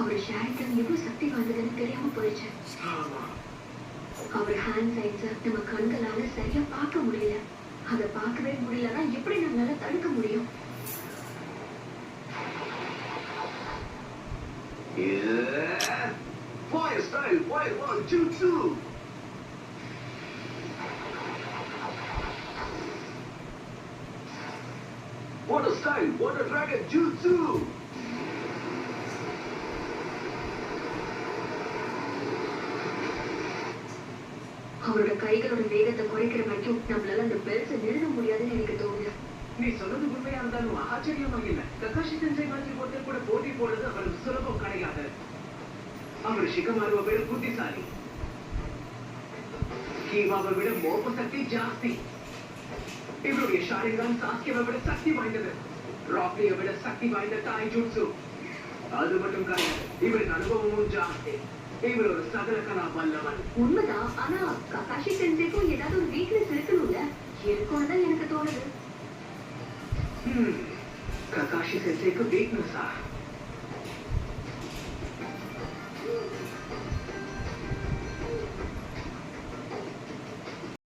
அவர் ஷாரிகன் எவ்வளவு சக்தி வாய்ந்ததுன்னு தெரியாம போயிடுச்சு. அவர் ஹேண்ட் சைன்ஸ நம்ம கண்களால சரியா பார்க்க முடியல. அதை பார்க்கவே முடியலன்னா எப்படி நம்மளால தடுக்க முடியும்? Fire style, fire one, jutsu. Water style, water dragon, jutsu. அவரோட கைகளோட வேகத்தை குறைக்கிற வரைக்கும் நம்மளால அந்த பெல்ஸை நிறுத்த முடியாதுன்னு எனக்கு தோணுது. நீ சொன்னது உண்மையா இருந்தாலும் ஆச்சரியமா இல்ல. ககாஷி சென்சை மாதிரி ஒருத்தர் கூட போட்டி போடுறது அவருக்கு சுலபம் கிடையாது. அவர் ஷிகமாருவை விட புத்திசாலி, கீவாவை விட மோப்ப சக்தி ஜாஸ்தி. இவருடைய ஷாரிங்கான் சாஸ்கியவை விட சக்தி வாய்ந்தது, ராக்லியை விட சக்தி வாய்ந்த டாய் ஜுட்சு. அது மட்டும் கிடையாது, இவருக்கு அனுபவமும் ஜாஸ்தி. இவர் ஒரு சகல கலா வல்லவன். உண்மைதான். ஆனா ககாஷி சென்சைக்கும் ஏதாவது ஒரு வீக்னஸ் இருக்கணும்ல? இருக்கும்னு தான் எனக்கு தோணுது. ககாஷி சென்சைக்கு வீக்னஸா?